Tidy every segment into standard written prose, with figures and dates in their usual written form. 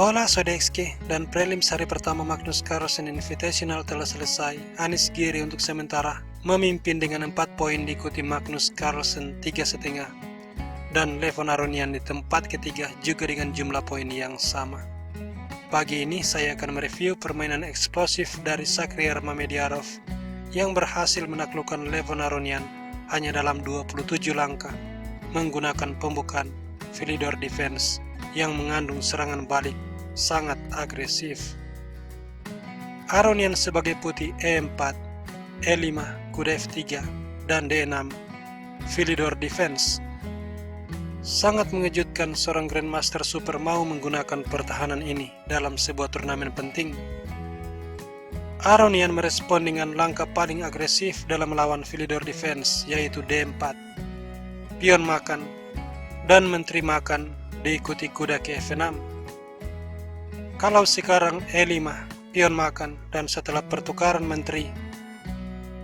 Hola Sodexki, dan prelims hari pertama Magnus Carlsen Invitational telah selesai. Anis Giri untuk sementara memimpin dengan 4 poin diikuti Magnus Carlsen 3,5 dan Levon Aronian di tempat ketiga juga dengan jumlah poin yang sama. Pagi ini saya akan mereview permainan eksplosif dari Shakhriyar Mamedyarov yang berhasil menaklukkan Levon Aronian hanya dalam 27 langkah menggunakan pembukaan Philidor defense yang mengandung serangan balik sangat agresif. Aronian sebagai putih E4, E5, kuda F3, dan D6, Philidor defense. Sangat mengejutkan seorang Grandmaster Super mau menggunakan pertahanan ini dalam sebuah turnamen penting. Aronian merespon dengan langkah paling agresif dalam melawan Philidor defense, yaitu D4, pion makan, dan menteri makan diikuti kuda ke F6. Kalau sekarang E5, pion makan, dan setelah pertukaran menteri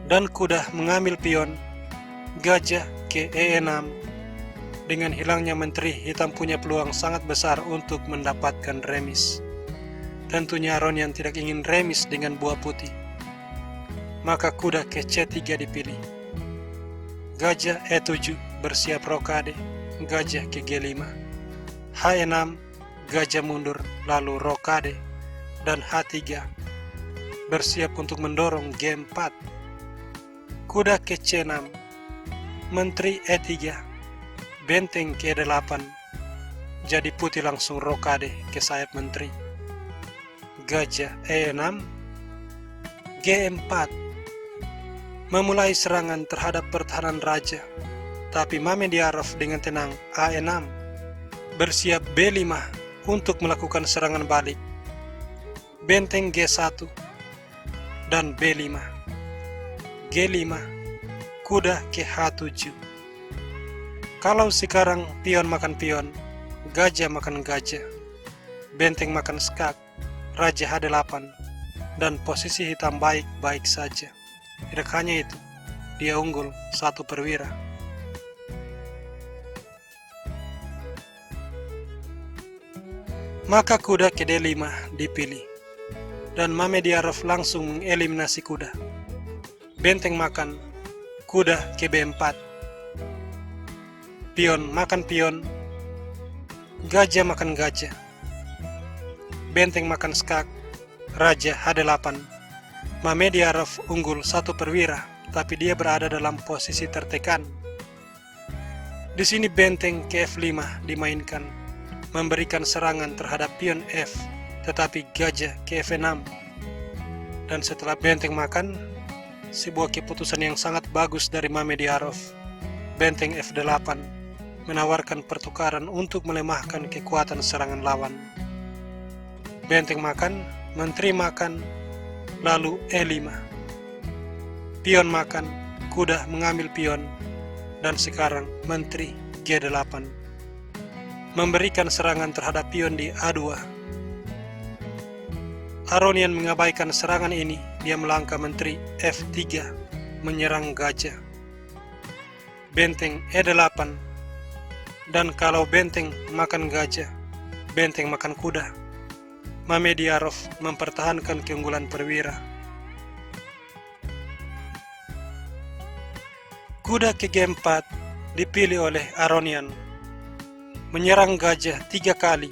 dan kuda mengambil pion, gajah ke E6. Dengan hilangnya menteri, hitam punya peluang sangat besar untuk mendapatkan remis. Tentunya Aronian tidak ingin remis dengan buah putih. Maka kuda ke C3 dipilih. Gajah E7 bersiap rokade, gajah ke G5. H6, gajah mundur, lalu rokade, dan H3 bersiap untuk mendorong G4. Kuda ke C6, menteri E3, benteng ke E8, jadi putih langsung rokade ke sayap menteri. Gajah E6, G4, memulai serangan terhadap pertahanan raja, tapi Mamedyarov dengan tenang A6, bersiap B5 untuk melakukan serangan balik, benteng G1, dan B5, G5, kuda ke H7. Kalau sekarang pion makan pion, gajah makan gajah, benteng makan skak, raja H8, dan posisi hitam baik-baik saja. Tidak hanya itu, dia unggul 1 perwira. Maka kuda ke D5 dipilih, dan Mamedyarov langsung mengeliminasi kuda. Benteng makan, kuda ke B4, pion makan pion, gajah makan gajah, benteng makan skak, raja H8. Mamedyarov unggul 1 perwira, tapi dia berada dalam posisi tertekan. Di sini benteng ke F5 dimainkan, memberikan serangan terhadap pion F, tetapi gajah ke F6. Dan setelah benteng makan, sebuah keputusan yang sangat bagus dari Mamedyarov, benteng F8, menawarkan pertukaran untuk melemahkan kekuatan serangan lawan. Benteng makan, menteri makan, lalu E5. Pion makan, kuda mengambil pion, dan sekarang menteri G8. Memberikan serangan terhadap pion di A2. Aronian mengabaikan serangan ini, dia melangkah menteri F3, menyerang gajah. Benteng E8, dan kalau benteng makan gajah, benteng makan kuda. Mamedyarov mempertahankan keunggulan perwira. Kuda ke G4 dipilih oleh Aronian, menyerang gajah 3 kali,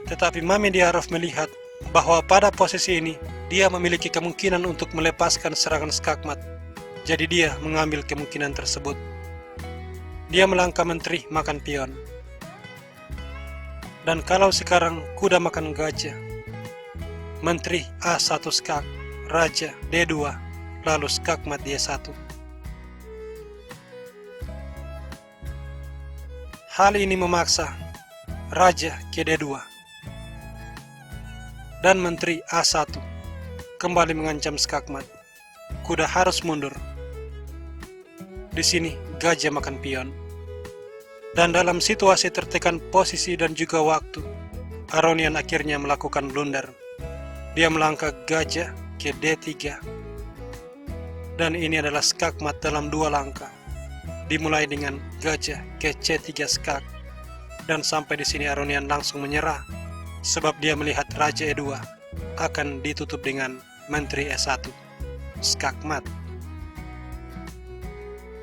tetapi Mamedyarov melihat bahwa pada posisi ini dia memiliki kemungkinan untuk melepaskan serangan skakmat, jadi dia mengambil kemungkinan tersebut. Dia melangkah menteri makan pion. Dan kalau sekarang kuda makan gajah, menteri A1 skak, raja D2, lalu skakmat D1. Hal ini memaksa raja ke D2 dan menteri A1 kembali mengancam skakmat. Kuda harus mundur. Di sini gajah makan pion. Dan dalam situasi tertekan posisi dan juga waktu, Aronian akhirnya melakukan blunder. Dia melangkah gajah ke D3. Dan ini adalah skakmat dalam 2 langkah. Dimulai dengan gajah ke C3 skak, dan sampai di sini Aronian langsung menyerah. sebab dia melihat Raja E2 akan ditutup dengan Menteri E1, skakmat.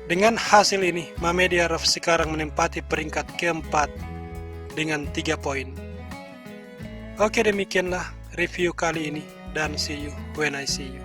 Dengan hasil ini, Mamediarov sekarang menempati peringkat keempat dengan 3 poin. Oke, demikianlah review kali ini, dan see you when I see you.